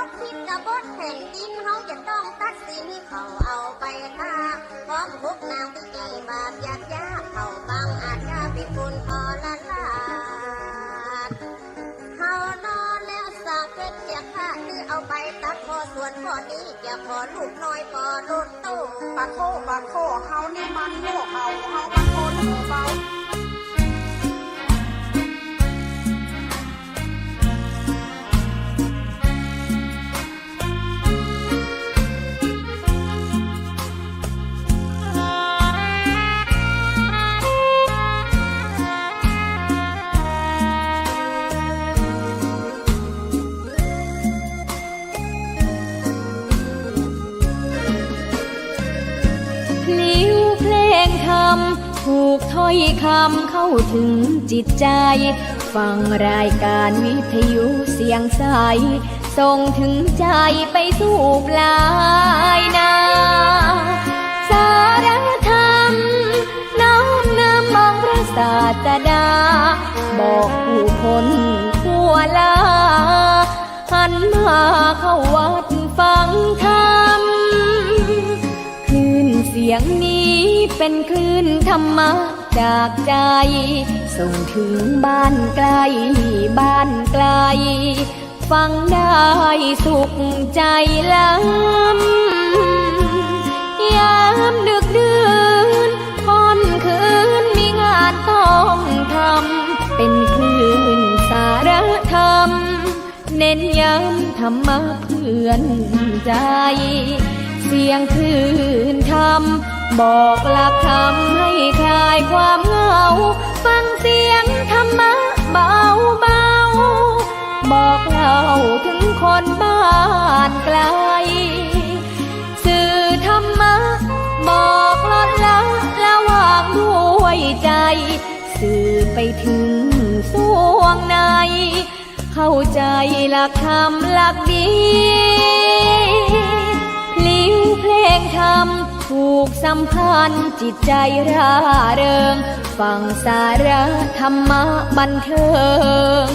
บคิดกบฏแผ่นดินเขาจะต้องตัดสินเขาเอาไปฆ่าพร้อมพวกนางที่กี่บาปยากเขาบางอาจจะเป็นคนพอละลาดเขานอนแล้วสาเพชรจะฆ่าคือเอาไปตัดพอส่วนพอนี้จะพอลูกน้อยพอรุ่นโตปะโคเฮานี่มันโง่เฮาบักโคโง่เบาถูกถ้อยคำเข้าถึงจิตใจฟังรายการวิทยุเสียงใสส่งถึงใจไปสู่ปลายนาสารธรรมน้อมนำมองพระศาสดาบอกผู้คนทั่วลาหันมาเข้าวัดฟังธรรมคลื่นเสียงนี้เป็นคลื่นธรรมะจากใจส่งถึงบ้านไกลฟังได้สุขใจล้ำยามดึกดื่นค่ำคืนมีงานต้องทำเป็นคลื่นสารธรรมเน้นย้ำธรรมะเพื่อนใจเสียงคลื่นธรรมบอกหลักธรรมให้คลายความเหงาฟังเสียงธรรมะเบาบอกเล่าถึงคนบ้านไกลสื่อธรรมะบอกลดละวางด้วยใจสื่อไปถึงสวงในเข้าใจหลักธรรมหลักดีพลิ้วเพลงธรรมถูกสัมพันธ์จิตใจร่าเริงฟังสาระธรรมะบันเทิง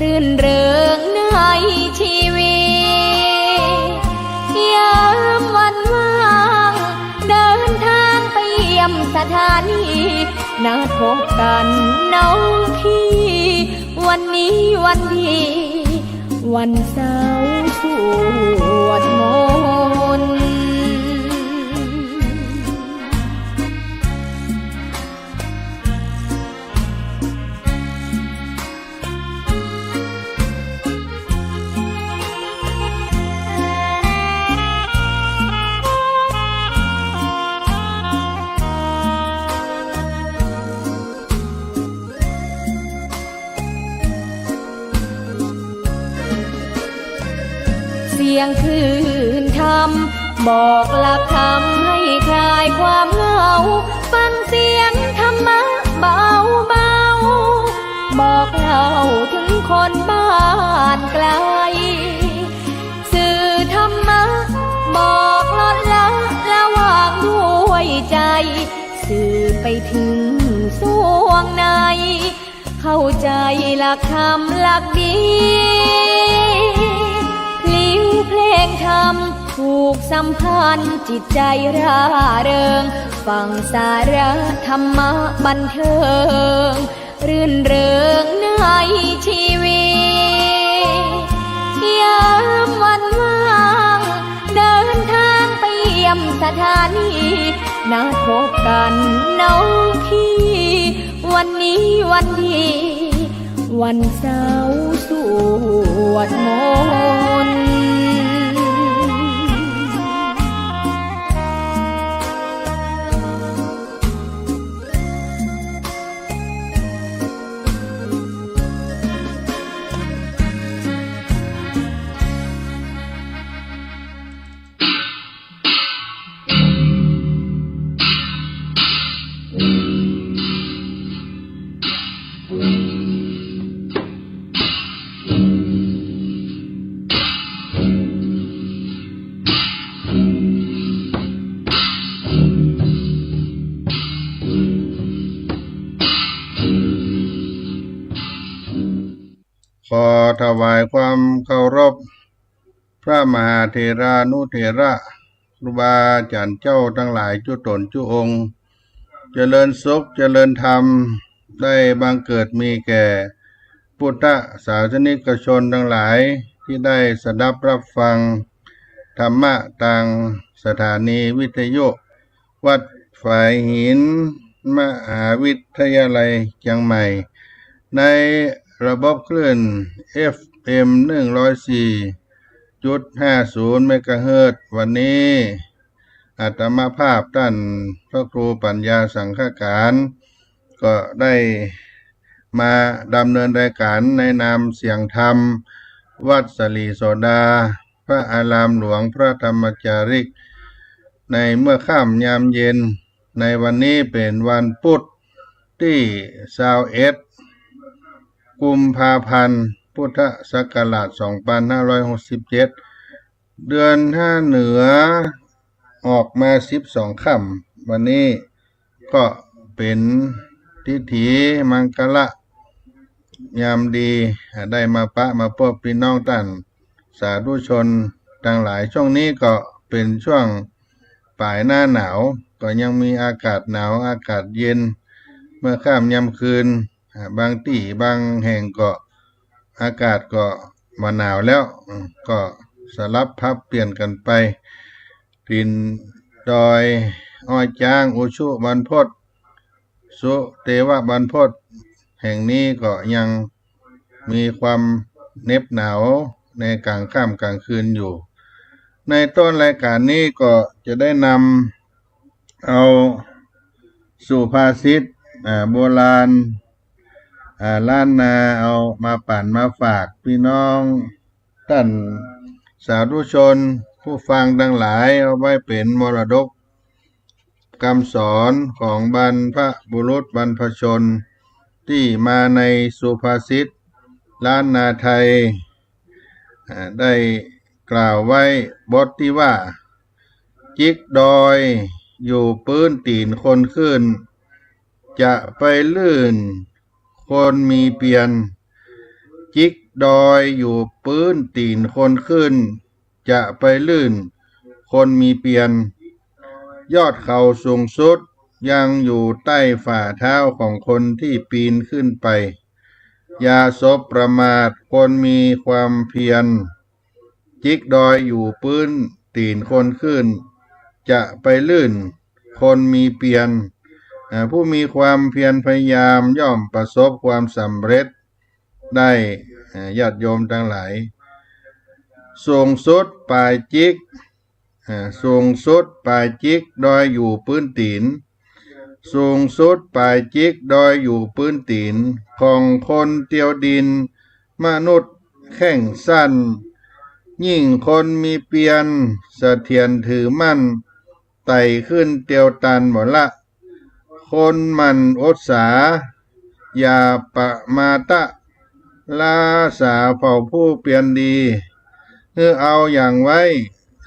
รื่นเริงในชีวิตยามวันว่างเดินทางไปเยี่ยมสถานีนัดพบกันน้องพี่วันนี้วันดีวันเสาร์สวดมนต์เสียงคลื่นธรรมบอกหลักธรรมให้คลายความเหงาฟังเสียงธรรมะเบาบอกเล่าถึงคนบ้านไกลสื่อธรรมะบอกลดละวางด้วยใจสื่อไปถึงสวงในเข้าใจหลักธรรมหลักดีเพลงธรรมถูกสัมพันธ์จิตใจร่าเริงฟังสาระธรรมะบันเทิงรื่นเริงในชีวิตยามวันว่างเดินทางไปเยี่ยมสถานีนัดพบกันน้องพี่วันนี้วันดีวันเสาร์สวดมนต์ ขอถวายความเคารพ พระมหาเถรานุเถระครูบาอาจารย์เจ้าทั้งหลายจุตนจุองค์เจริญสุขเจริญธรรมได้บังเกิดมีแก่พุทธศาสนิกชนทั้งหลายที่ได้สดับรับฟังธรรมะทางสถานีวิทยุวัดฝายหินมหาวิทยาลัยเชียงใหม่ในระบบคลื่น FM 104.50 เมกะเฮิรตซ์วันนี้อาตมาภาพท่านพระครูปัญญาสังฆการก็ได้มาดำเนินรายการในนามเสียงธรรมวัดสลีโสดาพระอารามหลวงพระธรรมจาริกในเมื่อค่ำยามเย็นในวันนี้เป็นวันพุธที่21กุมภาพันธ์พุทธศักราช2567เดือน5เหนือออกมา12ค่ำวันนี้ก็เป็นทิถีมังคละยามดีได้มาปะมาพบพี่น้องท่านสาธุชนทั้งหลายช่วงนี้ก็เป็นช่วงปลายหน้าหนาวก็ยังมีอากาศหนาวอากาศเย็นเมื่อค่ำยามคืนบางที่บางแห่งก็อากาศก็มาหนาวแล้วก็สลับพับเปลี่ยนกันไปดินดอยอ้อยจ้างอุชุบรรพตสุเทวบรรพตแห่งนี้ก็ยังมีความเหน็บหนาวในกลางค่ำกลางคืนอยู่ในต้นรายการนี้ก็จะได้นำเอาสุภาษิตโบราณล้านนาเอามาปั่นมาฝากพี่น้องท่านสาธุชนผู้ฟังทั้งหลายเอาไว้เป็นมรดกคำสอนของบรรพบุรุษบรรพชนที่มาในสุภาษิตล้านนาไทยได้กล่าวไว้บทที่ว่าจิกดอยอยู่ปื้นตีนคนขึ้นจะไปลื่นคนมีเปลี่ยนจิกดอยอยู่ปื้นตีนคนขึ้นจะไปลื่นคนมีเปลี่ยนยอดเขาสูงสุดยังอยู่ใต้ฝ่าเท้าของคนที่ปีนขึ้นไปอย่าสบประมาทคนมีความเพียรจิกดอยอยู่ปื้นตีนคนขึ้นจะไปลื่นคนมีเพียรผู้มีความเพียรพยายามย่อมประสบความสำเร็จได้ญาติโยมทั้งหลายสูงสุดปลายจิกสูงสุดปลายจิกดอยอยู่พื้นตีนสูงสุดปลายจิกดอยอยู่พื้นตีนของคนเตียวดินมนุษย์แข้งสั้นยิ่งคนมีเปียนเสถียรถือมั่นไต่ขึ้นเตียวตันหมดละคนมันอดสาอย่าปะมาตะลาสาเผ่าผู้เปลี่ยนดีเอาอย่างไว้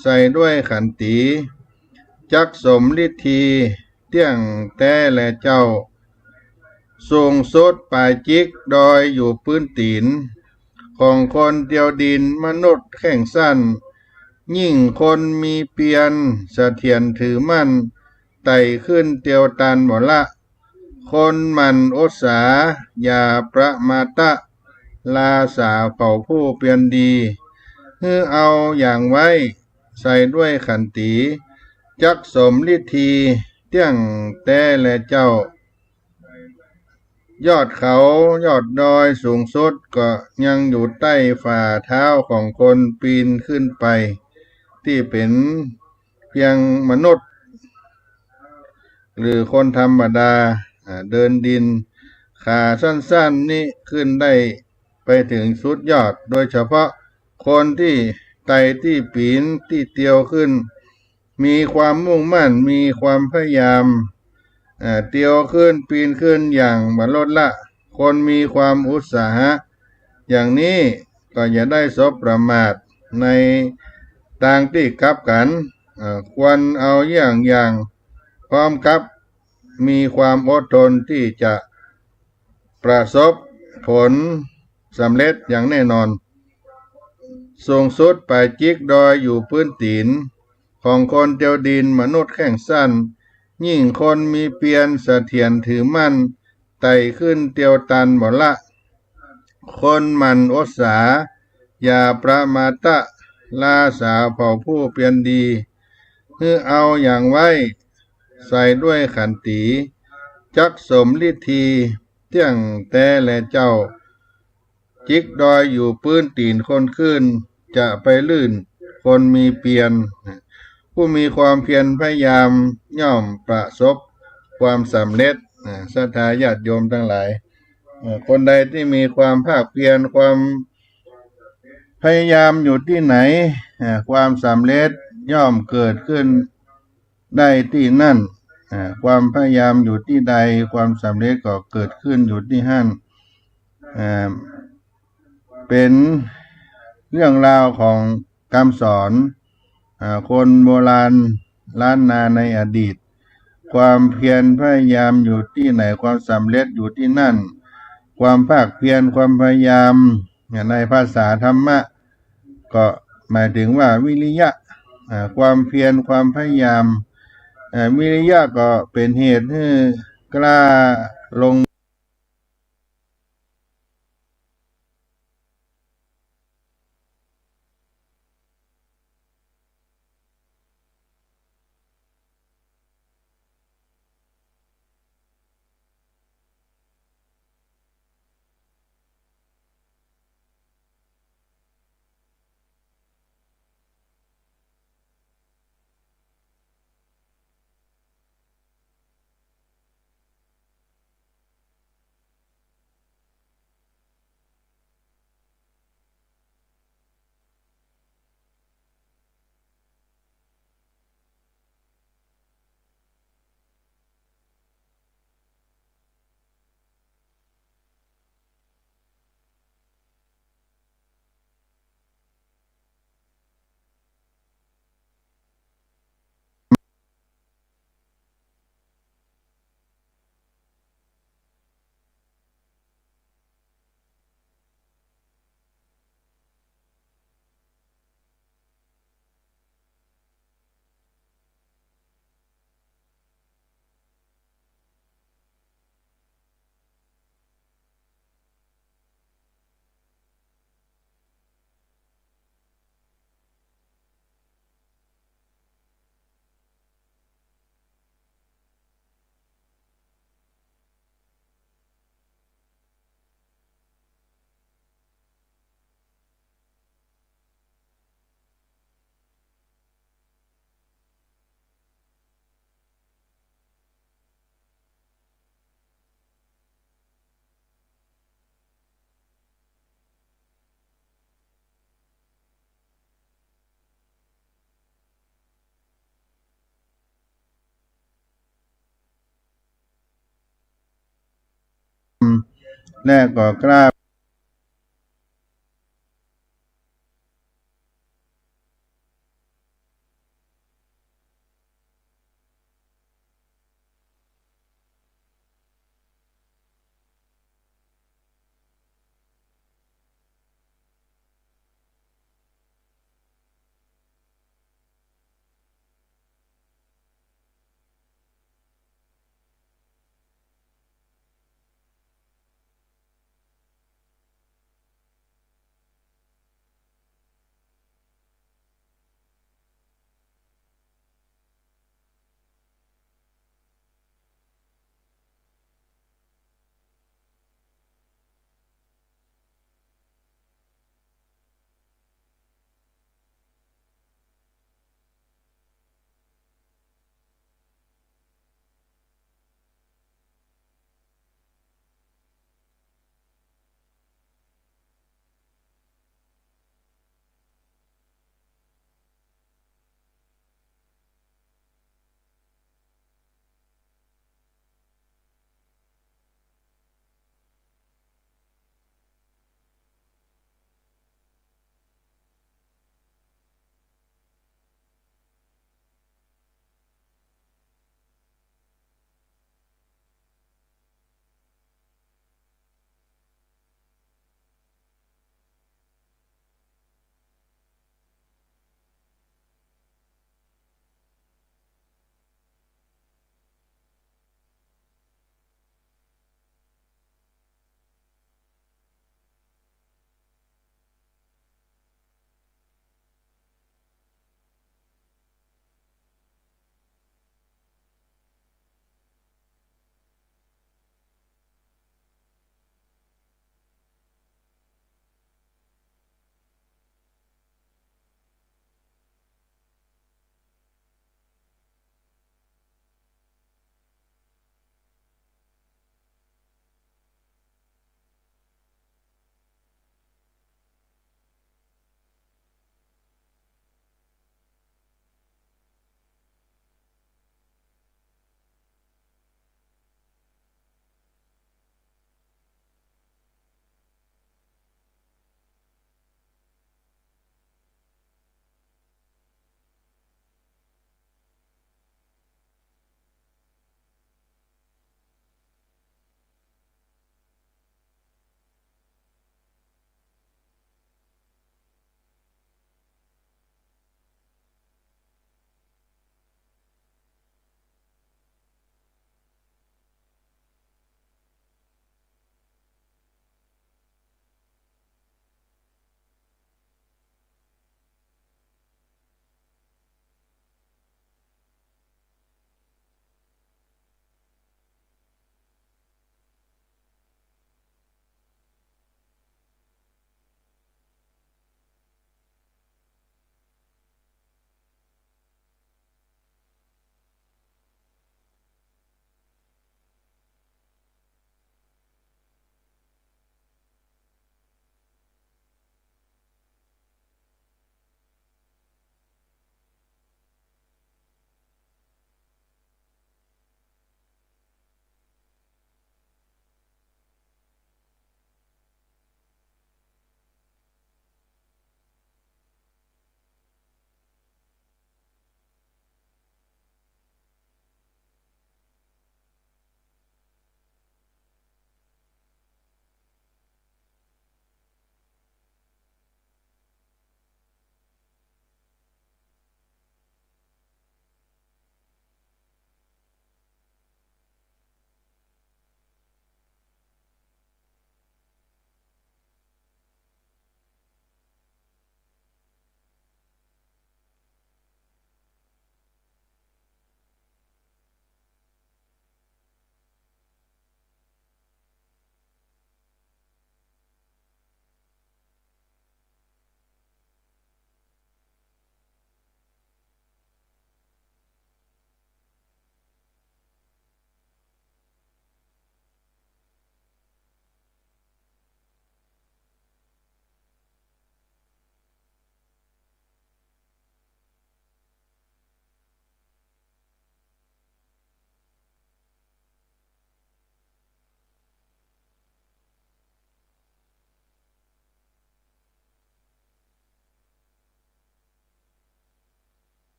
ใส่ด้วยขันติจักสมฤทธีเตี้ยงแต่และเจ้าสูงสุดปลายจิกดอยอยู่พื้นตีนของคนเดียวดินมนุษย์แข้งสั้นยิ่งคนมีเปียนเสถียรถือมั่นไต่ขึ้นเตียวตันหมดละคนมันอุตสาอย่าประมาตะลาสาเผ่าผู้เปลี่ยนดีเอาอย่างไว้ใส่ด้วยขันติจักสมฤทธีเตี้ยงแต่และเจ้ายอดเขายอดดอยสูงสุดก็ยังอยู่ใต้ฝ่าเท้าของคนปีนขึ้นไปที่เป็นเพียงมนุษย์หรือคนธรรมดาเดินดินขาสั้นๆนี่ขึ้นได้ไปถึงสุดยอดโดยเฉพาะคนที่ไต่ที่ปีนที่เตียวขึ้นมีความมุ่งมั่นมีความพยายามเตียวขึ้นปีนขึ้นอย่างบัดลดละคนมีความอุตสาหะอย่างนี้ก็อย่าได้สบประมาทในทางที่กลับกันควรเอาอย่างพร้อมกับมีความอดทนที่จะประสบผลสำเร็จอย่างแน่นอน สูงสุดปลายจิกดอยอยู่พื้นตีนของคนเตียวดินมนุษย์แข้งสั้นยิ่งคนมีเพียรเสถียรถือมั่นไต่ขึ้นเตียวตันบ่ละคนมันอดสาอย่าประมาทะลาสาเผ่าผู้เปลี่ยนดีคือเอาอย่างไว้ใส่ด้วยขันติจักสมฤทธีเที่ยงแต่และเจ้าจิกดอยอยู่พื้นตีนคนขึ้นจะไปลื่นคนมีเพียรผู้มีความเพียรพยายามย่อมประสบความสำเร็จศรัทธาญาติโยมทั้งหลายคนใดที่มีความภาคเพียรความพยายามอยู่ที่ไหนความสำเร็จย่อมเกิดขึ้นได้ที่นั่นความพยายามอยู่ที่ใดความสำเร็จก็เกิดขึ้นอยู่ที่นั่นเป็นเรื่องราวของคำสอนคนโบราณล้านนาในอดีตความเพียรพยายามอยู่ที่ไหนความสำเร็จอยู่ที่นั่นความภาคเพียรความพยายามในภาษาธรรมะก็หมายถึงว่าวิริยะความเพียรความพยายามวิริยะก็เป็นเหตุให้กล้าลงและก็กล้า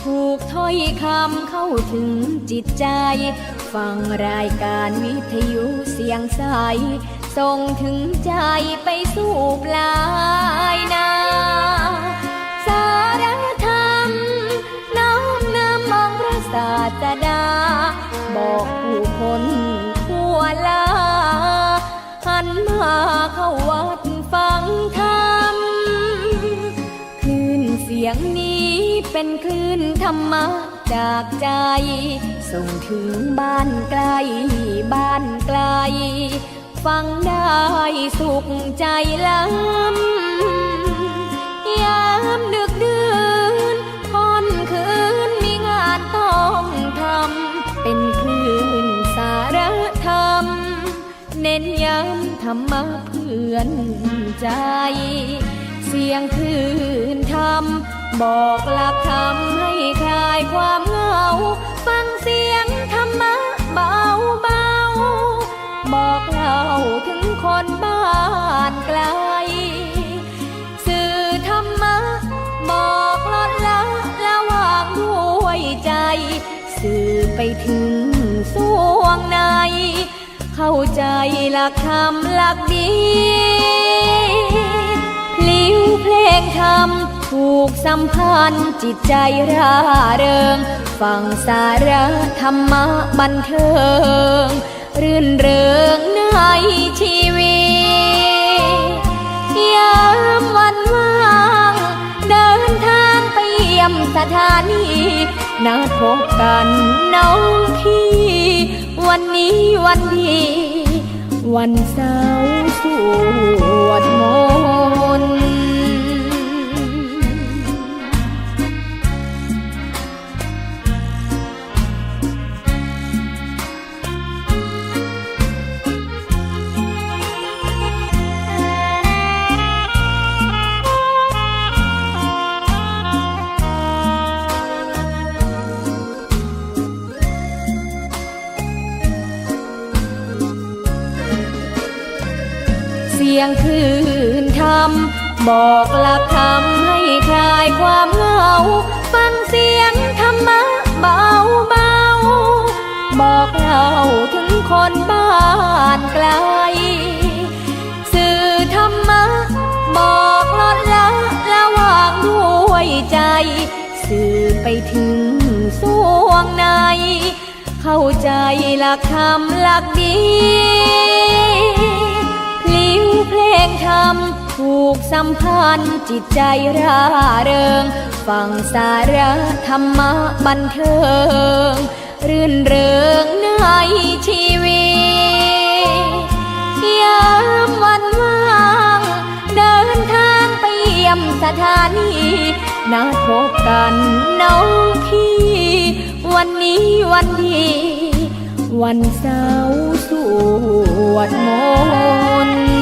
ถูกถ้อยคำเข้าถึงจิตใจ ฟังรายการวิทยุเสียงใสส่งถึงใจไปสู่ปลายนาสารธรรมน้อมนำมองพระศาสดาบอกผู้คนทั่วลาหันมาเข้าวัดฟังธรรมคลื่นเสียงนี้เป็นคลื่นธรรมะจากใจส่งถึงบ้านไกลบ้านไกลฟังได้สุขใจล้ำยามดึกดื่นค่ำคืนมีงานต้องทำเป็นคลื่นสารธรรมเน้นย้ำธรรมะเพื่อนใจเสียงคลื่นธรรมบอกหลักธรรมให้คลายความเหงาฟังเสียงธรรมะเบาเบาบอกเล่าถึงคนบ้านไกลสื่อธรรมะบอกลดละวางด้วยใจสื่อไปถึงสวงในเข้าใจหลักธรรมหลักดีลิ้วเพลงธรรมผูกสัมพันธ์จิตใจร่าเริงฟังสาระธรรมะบันเทิงรื่นเริงในชีวิตยามวันว่างเดินทางไปเยี่ยมสถานีนัดพบกันน้องพี่วันนี้วันดีวันเสาร์สวดมนต์ เสียงคลื่นธรรมบอกหลักธรรมให้คลายความเหงาฟังเสียงธรรมะเบาเบาบอกเล่าถึงคนบ้านไกลสื่อธรรมะบอกลดละวางด้วยใจสื่อไปถึงสวงในเข้าใจหลักธรรมหลักดีลิ้วเพลงธรรมผูกสัมพันธ์จิตใจร่าเริงฟังสาระธรรมะบันเทิงรื่นเริงในชีวิตยามวันว่างเดินทางไปเยี่ยมสถานีนัดพบกันน้องพี่วันนี้วันดีวันเสาร์สวดมนต์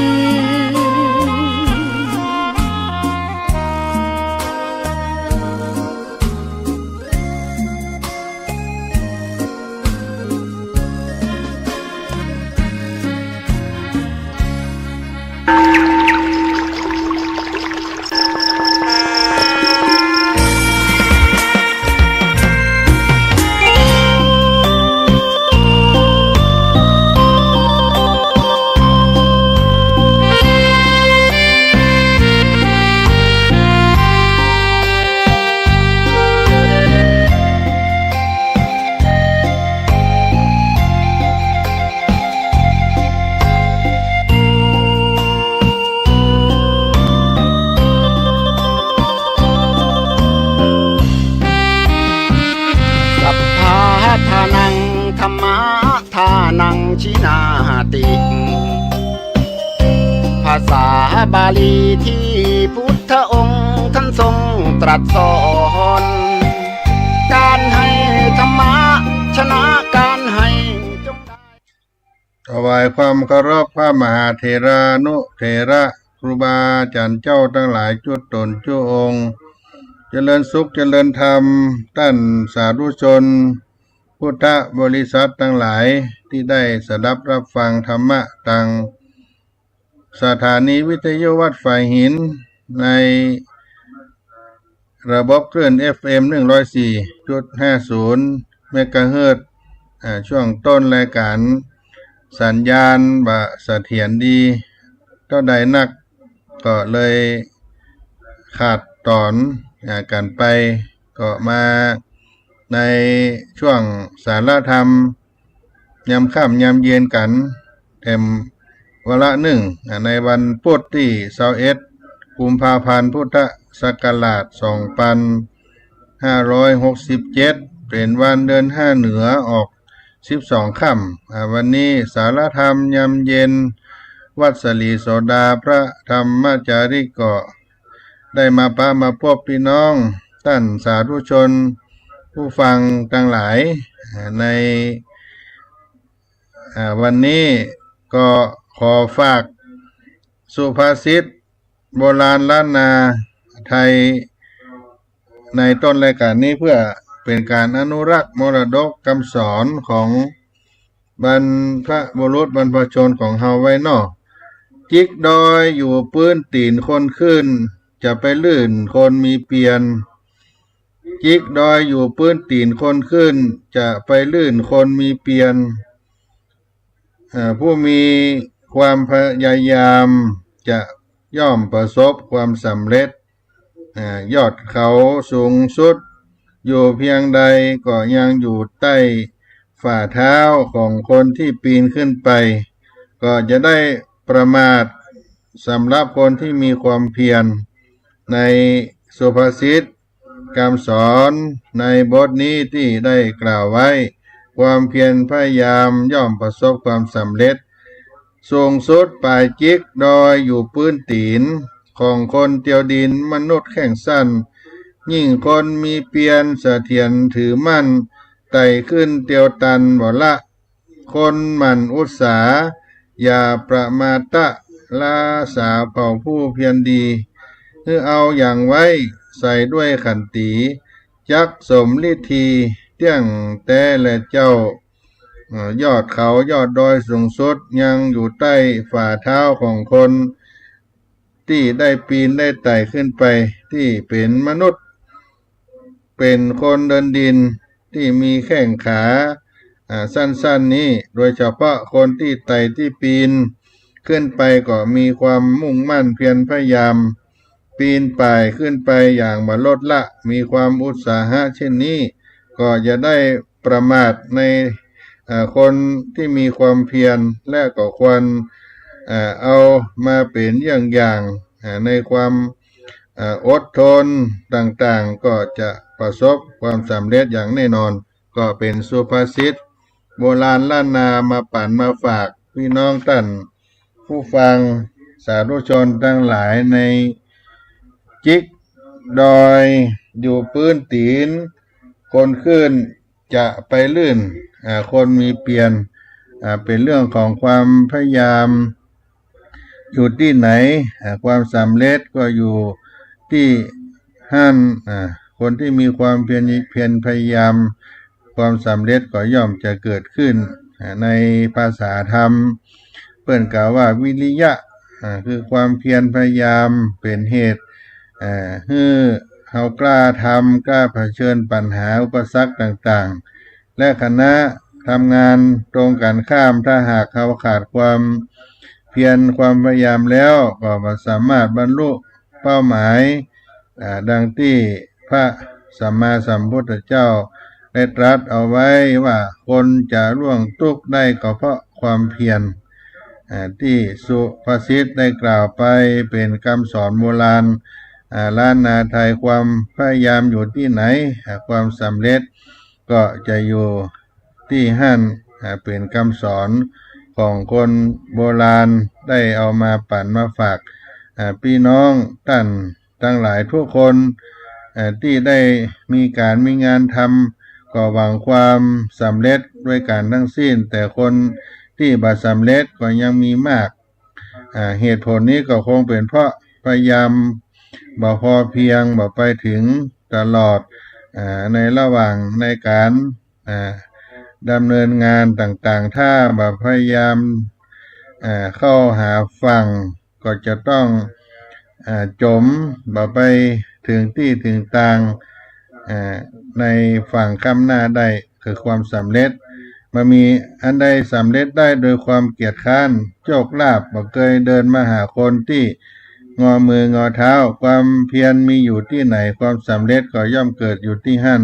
ชินาติภาษาบาลีที่พุทธองค์ท่านทรงตรัสสอนการให้ธรรมะชนะการให้จงได้ถวายความเคารพพระมหาเถรานุเถระครูบาอาจารย์เจ้าทั้งหลายจุดตนจุองค์เจริญสุขเจริญธรรมท่านสาธุชนพุทธบริษัททั้งหลายที่ได้สดับรับฟังธรรมะทางสถานีวิทยุวัดฝ่ายหินใน ระบบคลื่น FM 104.50 เมกะเฮิรตซ์ช่วงต้นรายการสัญญาณบ่เสถียรดีเท่าใดนักก็เลยขาดตอนกันไปก็มาในช่วงสารธรรมยามค่ำยามเย็นกันเต็มวาระหนึ่งในวันพุธที่21กุมภาพันธ์พุทธศักราช2567เป็นวันเดือน5เหนือออก12ค่ำวันนี้สารธรรมยามเย็นวัดสลีโสดาพระธรรมจาริกก็ได้มาพบพี่น้องท่านสาธุชนผู้ฟังทั้งหลายในวันนี้ก็ขอฝากสุภาษิตโบราณล้านนาไทยในต้นรายการนี้เพื่อเป็นการอนุรักษ์มรดกคำสอนของบรรพบุรุษบรรพชนของเฮาไว้เนาะจิกดอยอยู่ปื้นตีนคนขึ้นจะไปลื่นคนมีเปลี่ยนจิกดอยอยู่ปื้นตีนคนขึ้นจะไปลื่นคนมีเปลี่ยนผู้มีความพยายามจะย่อมประสบความสำเร็จยอดเขาสูงสุดอยู่เพียงใดก็ยังอยู่ใต้ฝ่าเท้าของคนที่ปีนขึ้นไปก็จะได้ประมาทสำหรับคนที่มีความเพียรในสุภาษิตคำสอนในบทนี้ที่ได้กล่าวไว้ความเพียรพยายามย่อมประสบความสำเร็จสูงสุดปลายจิกดอยอยู่พื้นตีนของคนเตียวดินมนุษย์แข่งสั้นยิ่งคนมีเพียรเสถียรถือมั่นไต่ขึ้นเตียวตันบ่ละคนหมั่นอุตสาห์อย่าประมาทลาสาเผ่าผู้เพียรดีคือเอาอย่างไว้ใส่ด้วยขันติจักสมฤทธีเตี้ยงแต่และเจ้ายอดเขายอดดอยสูงสุดยังอยู่ใต้ฝ่าเท้าของคนที่ได้ปีนได้ไต่ขึ้นไปที่เป็นมนุษย์เป็นคนเดินดินที่มีแข้งขาสั้นๆนี้โดยเฉพาะคนที่ไต่ที่ปีนขึ้นไปก็มีความมุ่งมั่นเพียรพยายามปีนป่ายขึ้นไปอย่างบ่ลดละมีความอุตสาหะเช่นนี้ก็จะได้ประมาทในคนที่มีความเพียรและก็ควรเอามาเป็นอย่างในความอดทนต่างๆก็จะประสบความสำเร็จอย่างแน่นอนก็เป็นสุภาษิตโบราณล้านนามาปั่นมาฝากพี่น้องท่านผู้ฟังสาธุชนทั้งหลายในจิกดอยอยู่พื้นตีนคนขึ้นจะไปลื่นคนมีเปลี่ยนเป็นเรื่องของความพยายามอยู่ที่ไหนความสำเร็จก็อยู่ที่หั่นคนที่มีความเพียรพยายามความสำเร็จก็ย่อมจะเกิดขึ้นในภาษาธรรมเปิ้นกล่าวว่าวิริยะคือความเพียรพยายามเป็นเหตุให้เฮากล้าทำกล้าเผชิญปัญหาอุปสรรคต่างๆและคณะทำงานตรงกันข้ามถ้าหากเขาขาดความเพียรความพยายามแล้วก็ไม่สามารถบรรลุเป้าหมายดังที่พระสัมมาสัมพุทธเจ้าได้ตรัสเอาไว้ว่าคนจะล่วงทุกข์ได้ก็เพราะความเพียรที่สุภาษิตได้กล่าวไปเป็นคำสอนโบราณล้านนาไทยความพยายามอยู่ที่ไหนความสำเร็จก็จะอยู่ที่หั่นเป็นคำสอนของคนโบราณได้เอามาปั่นมาฝากพี่น้องท่านทั้งหลายทุกคนที่ได้มีการมีงานทำก็หวังความสำเร็จด้วยการทั้งสิ้นแต่คนที่บ่สำเร็จก็ยังมีมากเหตุผลนี้ก็คงเป็นเพราะพยายามบ่พอเพียงบ่ไปถึงตลอดในระหว่างในการดำเนินงานต่างๆถ้าบ่พยายามเข้าหาฝั่งก็จะต้องจมบ่ไป ถึงที่ถึงทางในฝั่งข้ามหน้าได้คือความสำเร็จมามีอันใดสำเร็จได้โดยความเกียจคร้านโชคลาภบ่เคยเดินมาหาคนที่งอมืองอเท้าความเพียรมีอยู่ที่ไหนความสำเร็จก็ย่อมเกิดอยู่ที่หั่น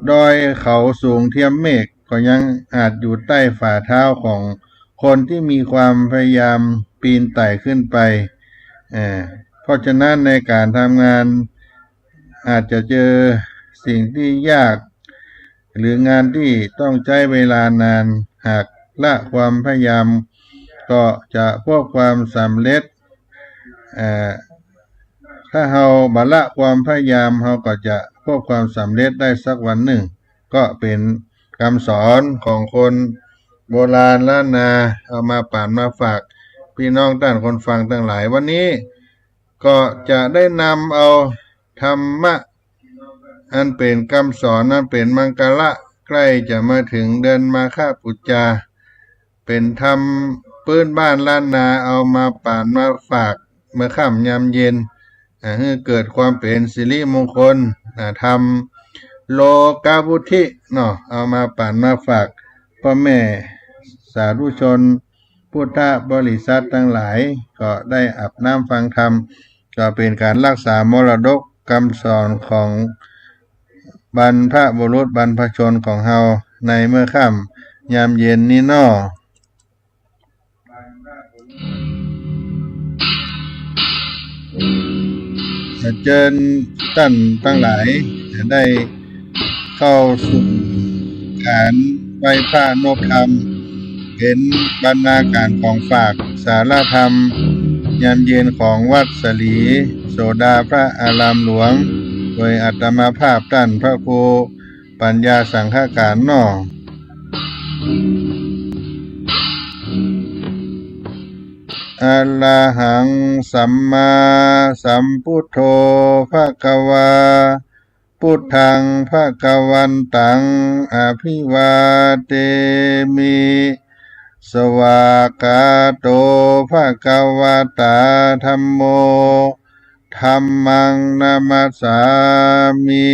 ดอยเขาสูงเทียมเมฆก็ยังอาจอยู่ใต้ฝ่าเท้าของคนที่มีความพยายามปีนไต่ขึ้นไปเพราะฉะนั้นในการทำงานอาจจะเจอสิ่งที่ยากหรืองานที่ต้องใช้เวลานานหากละความพยายามก็จะพบความสำเร็จถ้าเราบ่ละความพยายามเราก็จะพบความสำเร็จได้สักวันหนึ่งก็เป็นคำสอนของคนโบราณล้านนาเอามาป่านมาฝากพี่น้องท่านคนฟังทั้งหลายวันนี้ก็จะได้นำเอาธรรมะอันเป็นคำสอนนั้นเป็นมังกละใกล้จะมาถึงเดือนมาฆปุจจาเป็นธรรมพื้นบ้านล้านนาเอามาป่านมาฝากเมื่อค่ำยามเย็นให้เกิดความเป็นสิริมงคลธรรมโลกาวุธิเนาะเอามาป่านมาฝากพ่อแม่สาธุชนพุทธบริษัททั้งหลายก็ได้อาบน้ำฟังธรรมก็เป็นการรักษามรดกคำสอนของบรรพบุรุษบรรพชนของเฮาในเมื่อค่ำยามเย็นนี้น้อเชิญท่านทั้งหลายได้เข้าสู่การไหว้พระนพธรรมเห็นบรรณาการของฝากสารธรรมยามเย็นของวัดสลีโสดาพระอารามหลวงโดยอัตมาภาพท่านพระครูปัญญาสังฆการน้ออะระหังสัมมาสัมพุทโธภควาพุทธังภควันตังอภิวาเทมิสวากาโตภควตาธัมโมธัมมังนามัสสามิ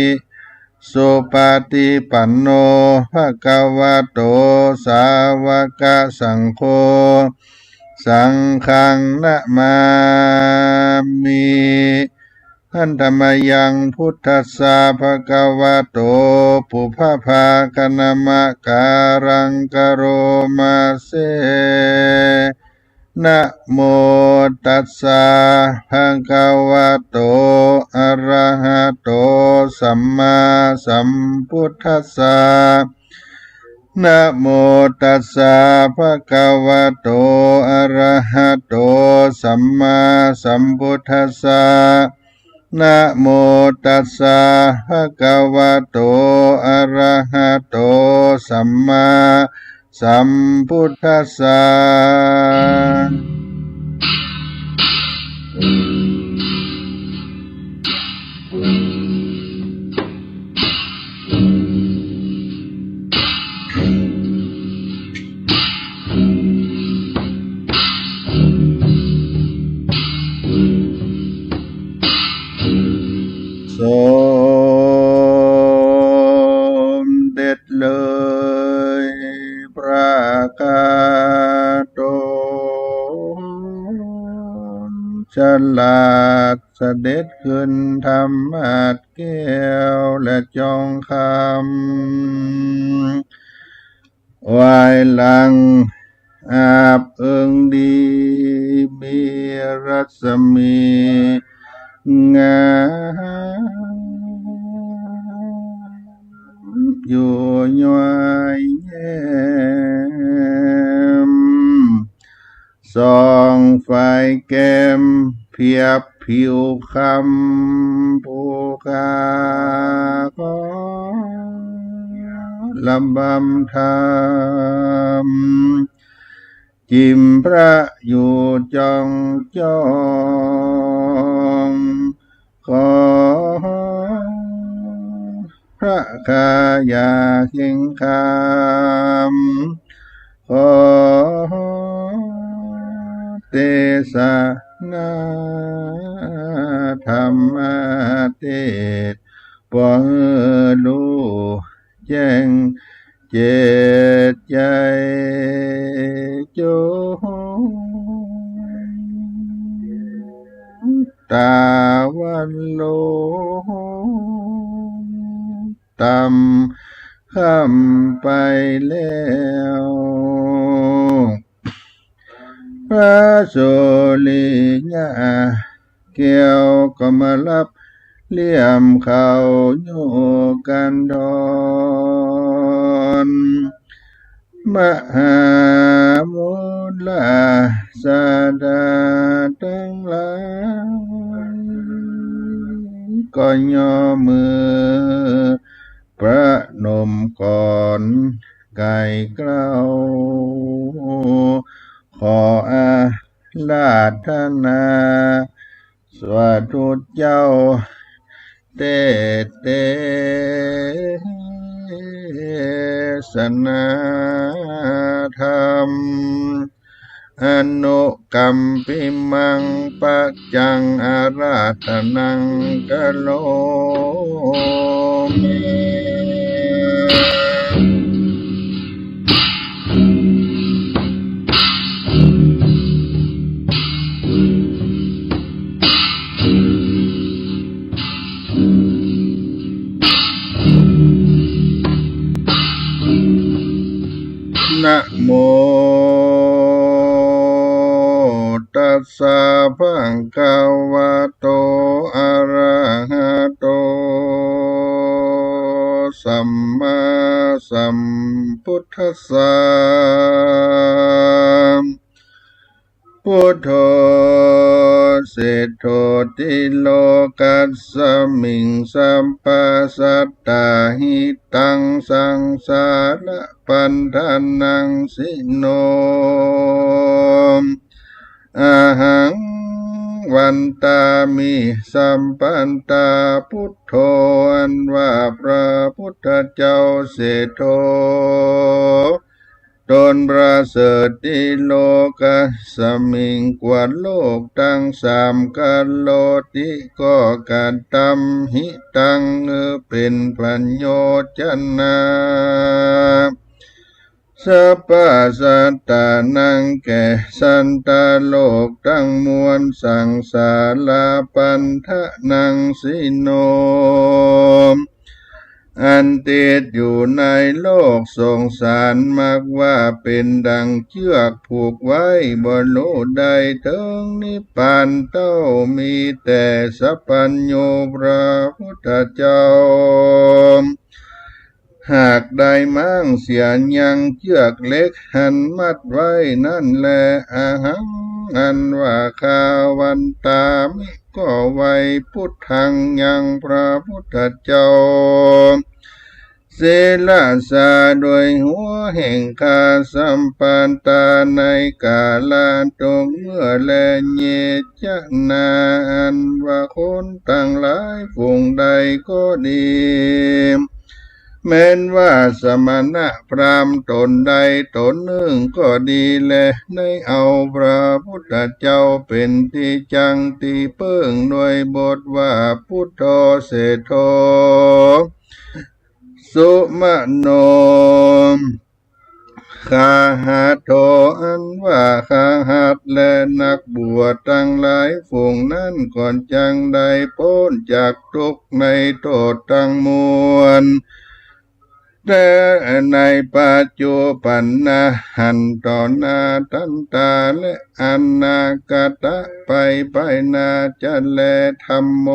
สุปฏิปันโนภควโตสาวกสังโฆสังฆังนะมามิหันธรรมยังพุทธัสสะภะคะวะโตปุพพาคณมะการังกโรมาเสนะโมตัสสะภะคะวะโตอะระหะโตสัมมาสัมพุทธัสสะนะโมตัสสะภะคะวะโตอะระหะโตสัมมาสัมพุทธัสสะนะโมตัสสะภะคะวะโตอะระหะโตสัมมาสัมพุทธัสสะสมเด็จเลยพระกาโตฉลาดเสด็จขึ้นธรรมาสแก้วและจองคำไหว้หลังอาบเอิงดีมีรัศมีงามอยู่ย้อยแย้มส่องไฟแก้มเพียบผิวคำผู้กาก็ลำบำธรรมจิมพระอยู่จองจ้องขอพระคายาเข่งคำขอ สนาธรรมเทศปอรู้แจ้งเจตใจโจตาวันโลตำคำไปแล้วพระโสลิญาเกี่ยวก็มารับเลี่ยมเขาโยกันดอนมหามุลาสาดาทั้งหลายก็ย่อมือประนมก่อนไก่เกล้าขออาราธนาสวาธุเจ้าเตสนาธรรมอนุกัมปิมังปัจจังอาราธนังกะโลมินะโมตัสสะภะคะวะโตอะระหะโตสัมมาสัมพุทธัสสะพุทโธเศรษโธติโลกัสสมิงสัมปัสสัตตาหิตังสังสารปันธานังสิโนอะหังวันตามิสัมปันตาพุทโธอันว่าพระพุทธเจ้าเศรษโธตนประเสริฐที่โลกัสสมิงกว่าโลกทั้งสามกันโลติก็การตำหิตังเป็นปัญโยชนะสัพพสัตตานังแก่สันตโลกทั้งมวลสังสารปันทะนังสิโนอันติดอยู่ในโลกสงสารมากว่าเป็นดังเชือกผูกไว้บนโลกใดถึงนิพพานเต้ามีแต่สัพพัญโยพระพุทธเจ้าหากได้มั่งเสียยังเชือกเล็กหันมัดไว้นั่นแลอาหังอันว่าคาวันตามิก็ไว้พุทธังยังพระพุทธเจ้าเสลาสาโดยหัวแห่งคาสัมปันตาในกาลาตรงเมื่อแลเยจนาอันว่าคนต่างหลายฝูงใดก็ดีแม้นว่าสมณะพราหมณ์ตนใดตนหนึ่งก็ดีแลได้เอาพระพุทธเจ้าเป็นที่จังที่เพิ่งโดยบทว่าพุทโธเสโธสุมโนคาหาโทอันว่าคาหัดและนักบวชทั้งหลายฝูงนั้นก่อนจังได้พ้นจากทุกข์ในโทษทั้งมวลแต่ในปัจจุบันนาหันต่อนาทันตาและอนาคตไปนาจะแลธรรมโม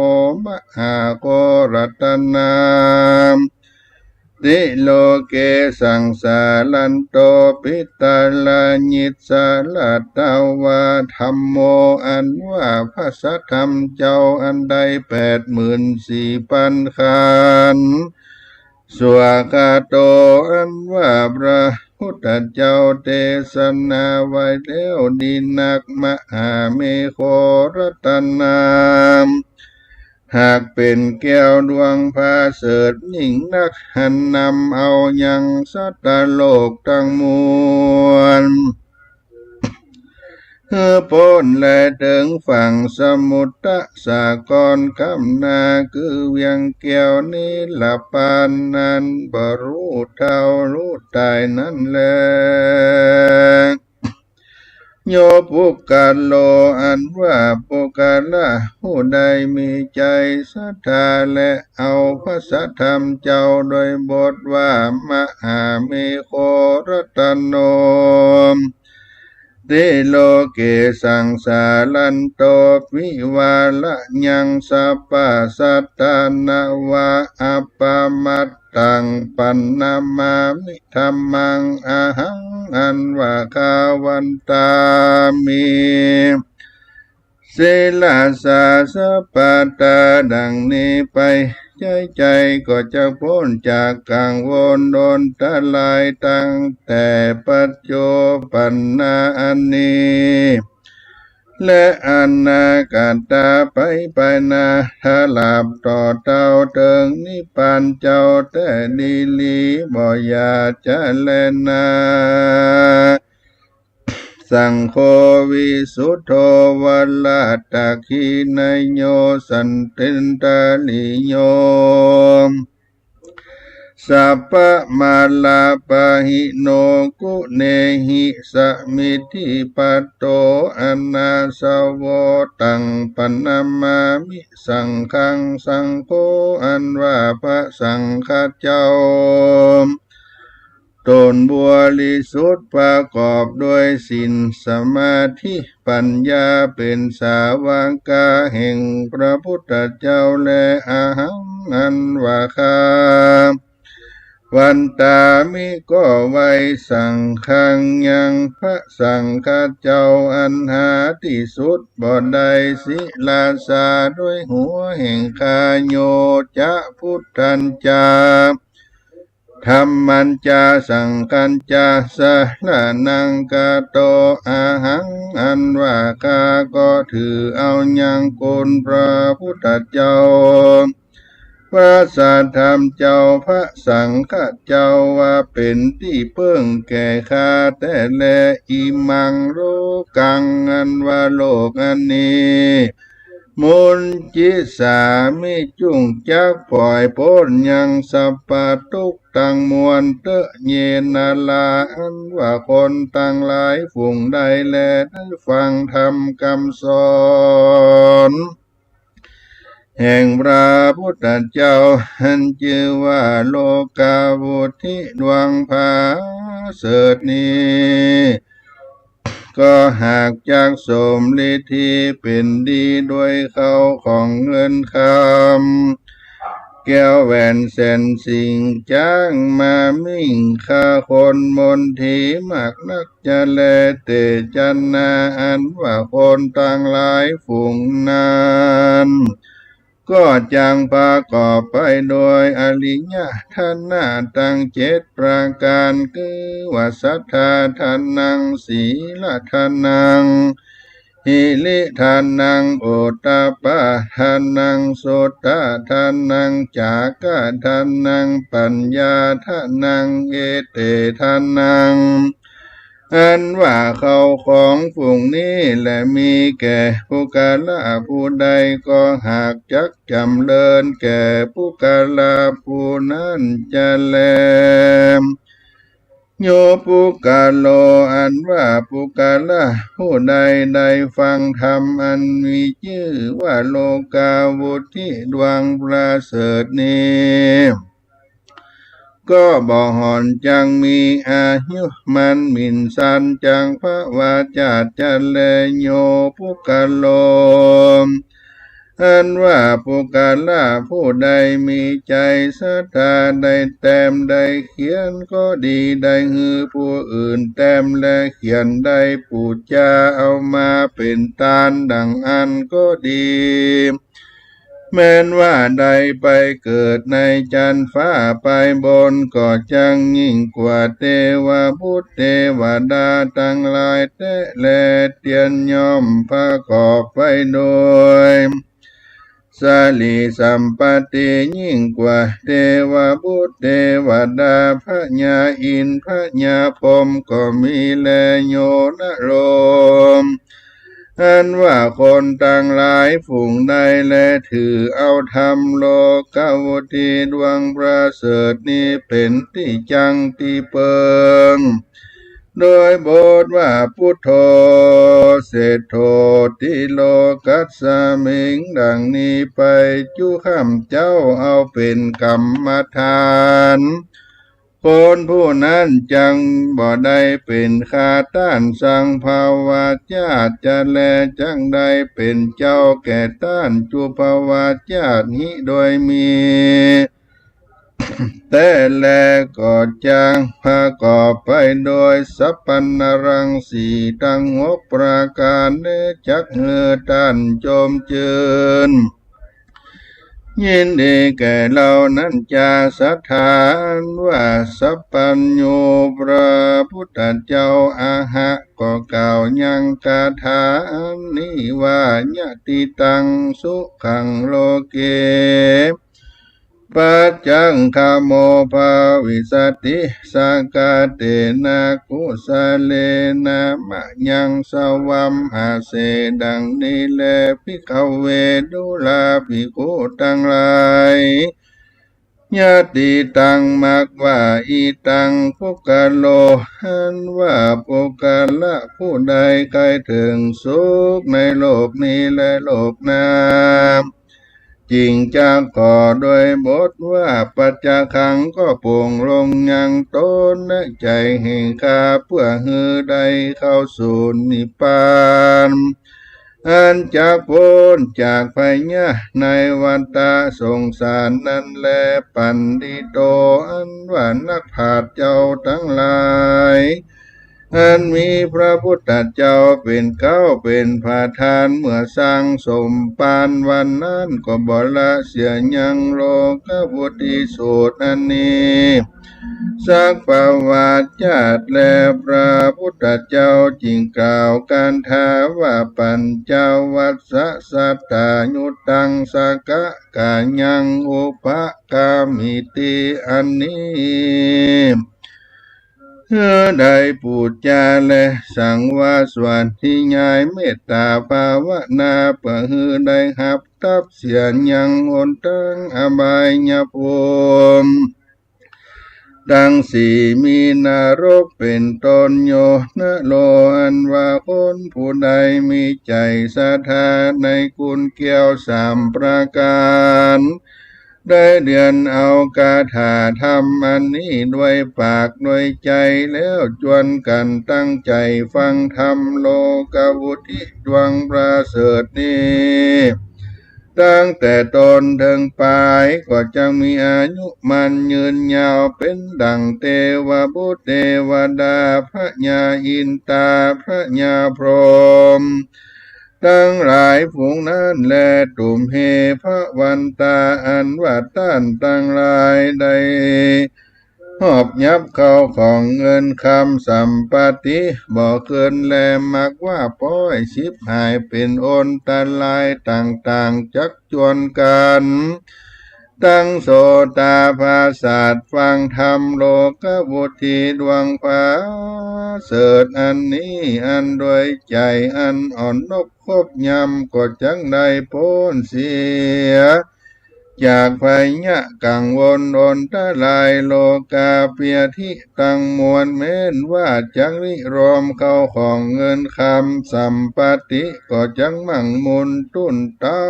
มหาโกรัตนามติโลเกสังสารันโตปิตาลานิสาลตาวาธรรมโมอันว่าพระสัทธรรมเจ้าอันใด84,000 ขันธ์สวากาโตอันว่าพระพุทธเจ้าเทศนาไว้แล้วดีนักมหาเมโครัตนามหากเป็นแก้วดวงพาเสดยิ่งนักหันนำเอายังสัตว์โลกทั้งมวล เฮือพ้นและถึงฝั่งสมุทรสากรคำนาคือเวียงแก้วนี้ละปานนั้นบรู้เท่ารู้ตายนั้นแลโยปุกกาโลอันว่าปุกาละผู้ใดมีใจศรัทธาและเอาพระสัทธรรมเจ้าโดยบทว่ามหาเมโครตโนเตโลเกสังสาลันโตวิวาละยังสัพพะสัตตานาวะอัปปมัตตังปันนามามิธัมมังอะหังอันว่าคาวันตามิเสลาสาสะปะตาดังนี้ไปใจก็จะพ้นจากกังวลโดนทลายตั้งแต่ปัจจุบันนาอันนี้และอนาคตาไปนาถ้าหลับต่อเต้าเติงนิพพานเจ้าแต่ดีลีบ่อยาจะแลนาสังโฆวิสุทโธวัลลตะคีนายโยสันตินตาลิโยสัพพะมาลาปะหิโนกุเนหิสมิธิปัตโตอนาสาวตังปันนามามิสังฆังสังโฆอันว่าพระสังฆเจ้าตนบัวลิสุทธิ์ประกอบด้วยศีลสมาธิปัญญาเป็นสาวกาแห่งพระพุทธเจ้าและอาหังอันว่าคาวันตามิก็ไว้สังฆังยังพระสังฆเจ้าอันหาที่สุดบ่ได้ศิลาสาด้วยหัวแห่งคาโยจะพุทธัญจาธรรมันจาสังฆัญจาสะละนังกาโตอาหังอันว่าคาก็ถือเอายังคุณพระพุทธเจ้าพระสัทธรรมเจ้าพระสังฆเจ้าว่าเป็นที่เพิ่งแก่ข้าแต่แลอิมังโลกังอันว่าโลกอันนี้มุนจิสามิจุงจักปล่อยพ้นยังสัพพทุกตังมวลเตเยนาลาอันว่าคนตั้งหลายฝูงใดแลได้ฟังธรรมคำสอนแห่งพระพุทธเจ้าอันชื่อว่าโลกาวุธิดวงภาเสดนี้ก็หากจากสมฤทธิเป็นดีด้วยเขาของเงินคำแก้วแหวนแสนสิ่งจ้างมามิ่งข้าคนมนทีมากนักจะแลเตจันนาอันว่าคนต่างหลายฝูงนั้นก็จังประกอบไปโดยอริยธนาตั้งเจ็ดประการคือว่าศรัทธาทานังศีลทานังหิริทานังโอตตปปะทานังโสตทานังจากะทานังปัญญาทานังเอเตทานังอันว่าเขาของฝูงนี้และมีแก่ผู้กาละผู้ใดก็หากจักจำเริญแก่ผู้กาละผู้นั้นจะแลโยปุกาโลอันว่าปุกาละผู้ใดได้ฟังธรรมอันมีชื่อว่าโลกาวุธิดวงประเสริฐนี้ก็บ่หอนจังมีอายุมันมินสันจังพระวาจาจันเลโยปุกาโลอันว่าปุกาละผู้ใดมีใจศรัทธาได้แต้มได้เขียนก็ดีได้ฮือผู้อื่นแต้มและเขียนได้ปูจาเอามาเป็นตานดังอันก็ดีแม้นว่าใดไปเกิดในจันฟ้าไปบนก็จังยิ่งกว่าเทวบุตรเทวดาทั้งหลายแต่แลเตียนย่อมประกอบไปโดย สาลีสัมปติยิ่งกว่าเทวบุตรเทวดาพระญาอินทร์พระญาพรหมก็มีแลโยนโรมอันว่าคนต่างหลายฝูงใดแลถือเอาธรรมโลกวุธีดวงประเสริฐนี้เป็นที่จังที่เปิงโดยบทว่าพุทโธเศรษโธติโลกัสสมิงดังนี้ไปจุข้ามเจ้าเอาเป็นกรรมฐานคนผู้นั้นจังบ่ได้เป็นข้าต้านสังภาวะญาติจะแลจังได้เป็นเจ้าแก่ต้านจุภาวะญาตินี้โดยมี แต่แลก็จังประกอบไปโดยสัพพันนรังสีทั้งหกประการเนจักเหือท่านโจมเจิญยินดีแก่เรานั้นจะศรัทธานว่าสัพพัญญูพระพุทธเจ้าอาหะก็กล่าวยังคาถานี้ว่ายะติตังสุขังโลเกปัจจังคโมภาวิสติสังกาเตนะกุสเลนะมะยังสวัมหาเสดังนี้แลภิกขเวดุลาภิกขุทั้งหลายญาติตังมักว่าอีตังปุกะโลหันว่าปุกะละผู้ใดใกล้ถึงสุขในโลกนี้และโลกหน้าจริงจังก่อโดยบทว่าปัจจคังก็ปวงลงยังตนและใจแห่งข้าเพื่อฮือใดเข้าสู่นิพพานอันจากพ้นจากภัยยะในวัฏสงสารนั้นแลปันดิโตอันว่านักปราชญ์เจ้าทั้งหลายอันมีพระพุทธเจ้าเป็นเก้าเป็นประธานเมื่อสร้างสมปานวันนั้นก็บ่ละเสียยังโลกวุฒิสูตรอันนี้สักประวัติญาติและพระพุทธเจ้าจริงกล่าวการท้าว่าปัญจวัสสะสัตตายุตังสกะกายังอุปกามิติอันนี้ได้ปูดจาและสังวาสวันที่ยายเมตตาภาวนาเพื่อฮือได้หับทับเสียยังหนตั้งอบายภูมิดังสี่มีนรกเป็นตนโยนะโลอันว่าคนผู้ใดมีใจศรัทธาในคุณเกี่ยวสามประการได้เดือนเอาคาถาธรรมอันนี้ด้วยปากด้วยใจแล้วจวนกันตั้งใจฟังธรรมโลกวุฒิดวงประเสริฐนี้ตั้งแต่ตนถึงปลายก็จะมีอายุมันยืนยาวเป็นดังเทวบุตรเทวดาพระญาอินตาพระญาพรหมทั้งหลายฝูงนั้นแลตุมเฮพระวันตาอันว่าต้านตั้งหลายใดหอบยับเข้าของเงินคำสัมปติบ่เกินแลมักว่าป้อยชิบหายเป็นโอนตะลายต่างๆจักจวนกันตั้งโสตาภาษาสฟังธรรมโลกวุฒิดวงภาเสริฐอันนี้อันโดยใจอันอ่อนนบคบยำก็จังได้พ้นเสียจากภัยยะกังวลอนตะลายโลกาเปียที่ตั้งมวลเม้นว่าจังริรอมเข้าของเงินคำสัมปติก็จังมั่งมุนตุ้นเต้า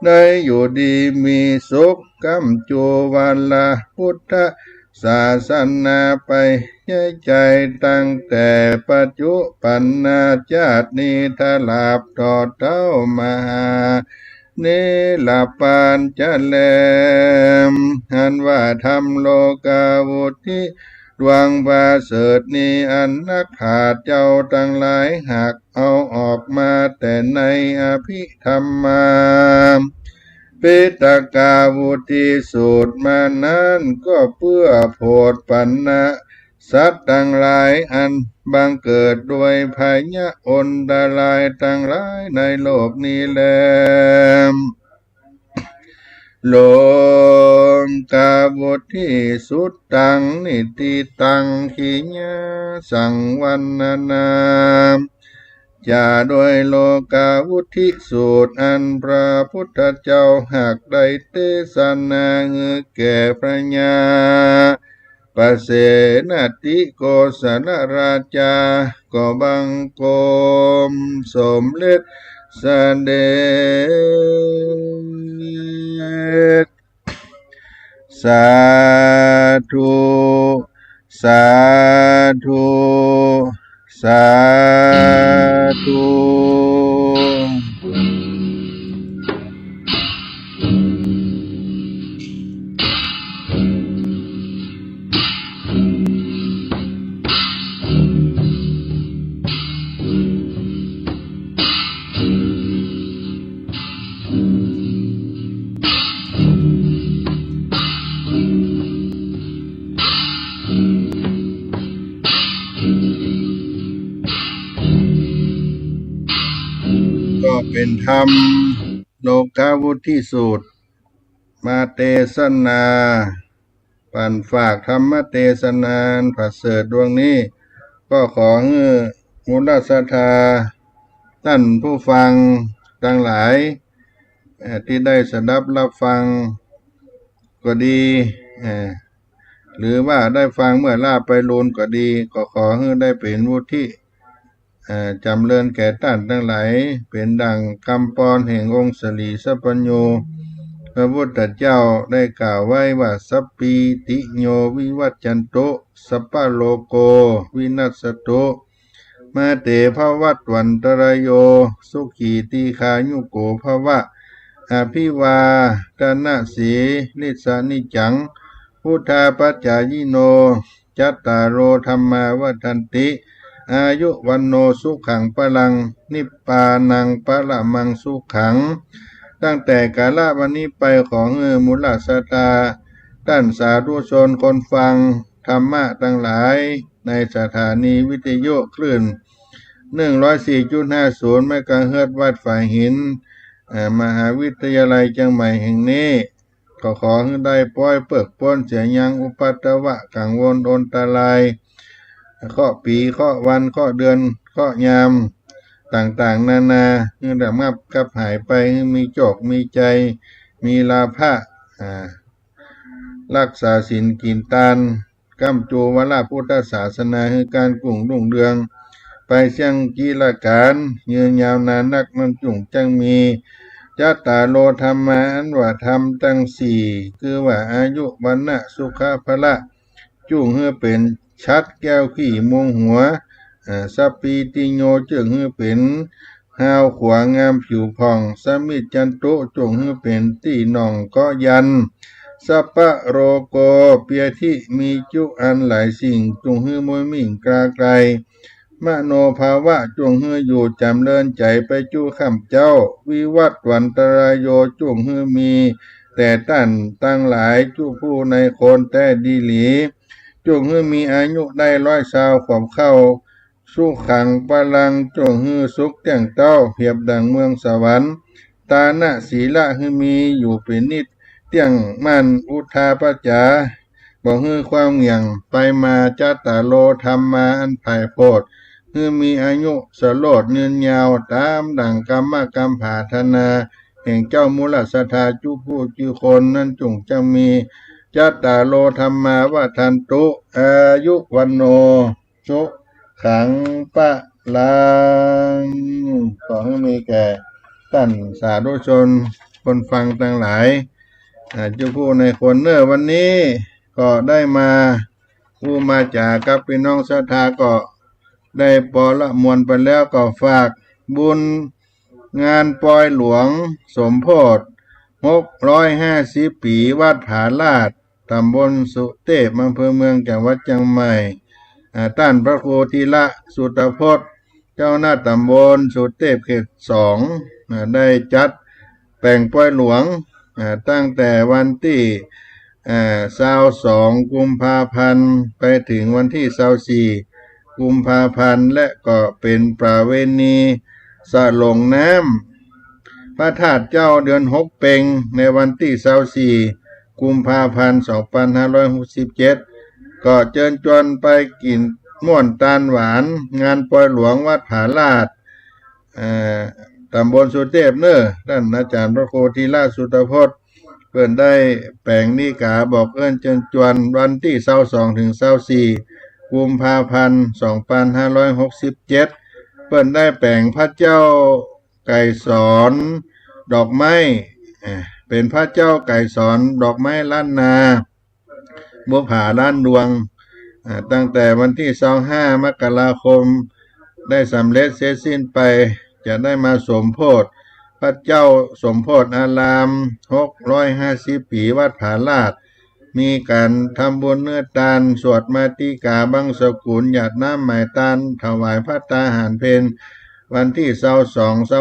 ได้อยู่ดีมีสุขกำจูวันละพุทธศาสนาไปใจตั้งแต่ปัจจุปันนาชาตินี้ทลาบต่อเต้ามหาเนลปานจะแลมหันว่าธรรมโลกาวุฒิดวงประเสริฐนี้อันนักปราชญ์เจ้าทั้งหลายหากเอาออกมาแต่ในอภิธรรมาปิตกาวุฒิสูตรมานั้นก็เพื่อโพดปันนะ สัตว์ทั้งหลายอันบังเกิดด้วยพยะอนตรายทั้งหลายในโลกนี้แลโลกาบุตที่สุดตังนิติตังขิญาสังวันนานาจะโดยโลกาวุธิสูตรอันพระพุทธเจ้าหากได้เทศนาแก่พระญาปเสนติโกศลราจาก็บังคมสมเด็จเสด็จสาธุสาธุสาธุ ก็เป็นธรรมโลกาวุธิสูตรมาเทศนาปันฝากธรรมเทศนาประเสริฐดวงนี้ก็ขอให้มูลศรัทธาท่านผู้ฟังทั้งหลายที่ได้สดับรับฟังก็ดีหรือว่าได้ฟังเมื่อลาไปลูนก็ดีก็ขอให้ได้เป็นวุฒิจำเริญแก่ท่านทั้งหลายเป็นดังคำปอนแห่งองค์สลีสัพพัญโญพระพุทธเจ้าได้กล่าวไว้ว่าสัพปีติโยวิวัจจันโตสัพพะโลโกวินัสสโตมาเตภวัตวันตรายโยสุขีตีคายุโกภวะอภิวาทนาสีลิสานิจังพุทธาปัจจายโนจัตตารโอธัมมาวัฏันติอายุวันโนสุขังพลังนิพพานังปะละมังสุขังตั้งแต่กาลวันนี้ไปของมูลศรัทธาท่านสาธุชนคนฟังธรรมะทั้งหลายในสถานีวิทยุคลื่น 104.50 เมกะเฮิรตซ์วัดฝ่ายหินมหาวิทยาลัยเชียงใหม่แห่งนี้ก็ขอให้ได้ปล่อยเปิกพ้นเสียยังอุปัตตวะกังวลอนตรายข้อปีข้อวันข้อเดือนข้อยามต่างๆนานาเงื่อนดับงับกับหายไปมีโจกมีใจมีลาภะรักษาศีลกินทานก้ำจูวราพุทธศาสนาคือการกุ่งรุ่งเรืองไปเชียงกีฬาการยืนยาวนานนักมันจุ่งจังมีจัตตาโลธรรมาอันว่าธรรมตั้งสี่คือว่าอายุวันนะสุขภละจุ่งเฮือเป็นชัดแก้วขี้มงหัวสัพปีติโยจึงให้เป็นหาวขวางงามผิวผ่องสมิจจันโตจงให้เป็นตีหน่องก็ยันสัพพะโรโกเปียที่มีจุอันหลายสิ่งจงให้มวยมิ่งกลาไกลมโนภาวะจงให้อยู่จำเริญใจไปจู้ข้ามเจ้าวิวัตวันตรายโยจงให้มีแต่ท่านตั้งหลายจู้ผู้ในคนแต่ดีหลีจงให้มีอายุได้100 ความเข้าสุขังพลังจงฮือสุขแจ้งเต้าเพียบดังเมืองสวรรค์ตานะศีละฮือมีอยู่เป็นนิดเตี้ยงมั่นอุทาปัจจาบ่ฮือความเหยี่ยงไปมาจัตตาโลธรรมาอันไผ่โพดฮือมีอายุสโลดเนือนยาวตามดังกรรมกรรมผาธนาแห่งเจ้ามูลศรัทธาจุผู้จุคนนั้นจงจะมีจัตตาโลธรรมาวัฏันตุอายุวันโนสุขังปะลังขอให้มีแก่ท่านสาธุชนคนฟังทั้งหลายเจ้าผู้ในคนเนอวันนี้ก็ได้มาผู้มาจากกับพี่น้องศรัทธาก็ได้ปอละมวลไปแล้วก็ฝากบุญงานปอยหลวงสมโพธิ650 ปีวัดผาลาดตำบลสุเทพอำเภอเมืองจังหวัดเชียงใหม่ท่านพระครูธีระสุตพจน์เจ้าหน้าตำบลสุเทพเขต2ได้จัดแปลงปอยหลวงตั้งแต่วันที่ 22กุมภาพันธ์ไปถึงวันที่24กุมภาพันธ์และก็เป็นประเวณีสะหลงน้ำพระธาตุเจ้าเดือน6เพ็งในวันที่24กุมภาพันธ์2567ก็เชิญชวนไปกินม่วนตาลหวานงานปล่อยหลวงวัดผาลาดตำบลสุเทพเนอท่านอาจารย์พระโคธีราชสุตพจน์เพิ่นได้แปลงนิกาบอกเอิ้นเชิญชวนวันที่22ถึง24กุมภาพันธ์2567เพิ่นได้แปลงพระเจ้าไก่สอนดอกไม้เป็นพระเจ้าไก่สอนดอกไม้ล้านนาบัวผาล้านดวงตั้งแต่วันที่25มกราคมได้สำเร็จเสร็จสิ้นไปจะได้มาสมโพธิพระเจ้าสมโพธิอาราม650ปีวัดผาลาดมีการทำบุญเนื้อตาลสวดมาติกาบังสกุลหยาดน้ำหมายตาลถวายพระตาหารเพลวันที่22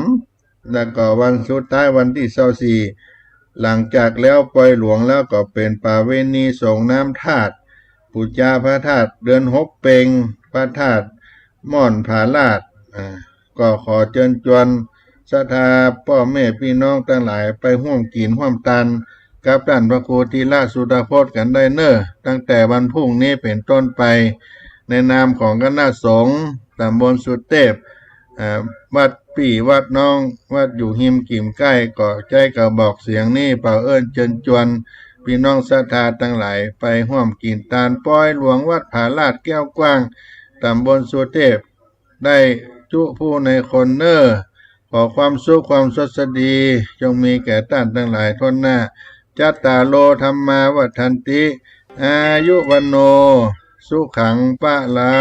23แล้วก็วันสุดท้ายวันที่24หลังจากแล้วปล่อยหลวงแล้วก็เป็นประเวณีส่งน้ำธาตุปูชาพระธาตุเดือน6เพ็งพระธาตุม่อนผาลาดก็ขอเชิญชวนศรัทธาพ่อแม่พี่น้องทั้งหลายไปร่วมกินร่วมทานกับท่านพระโคธีราชสุตพจน์กันได้เน้อตั้งแต่วันพรุ่งนี้เป็นต้นไปในนามของคณะสงฆ์ตำบลสุเทพวัดปี่วัดน้องวัดอยู่หิมกิ่มใกล้ก็ใจก็บอกเสียงนี้เป่าเอิ้นเชิญชวนพี่น้องศรัทธาทั้งหลายไปร่วมกินทานปล่อยหลวงวัดผาลาดแก้วกว้างตำบลสุเทพได้จุผู้ในคนเน้อขอความสุขความสดสดีจงมีแก่ท่านทั้งหลายทนหน้าจัตตาโลธรรมาวัฏันติอายุวันโนสุขังปะลา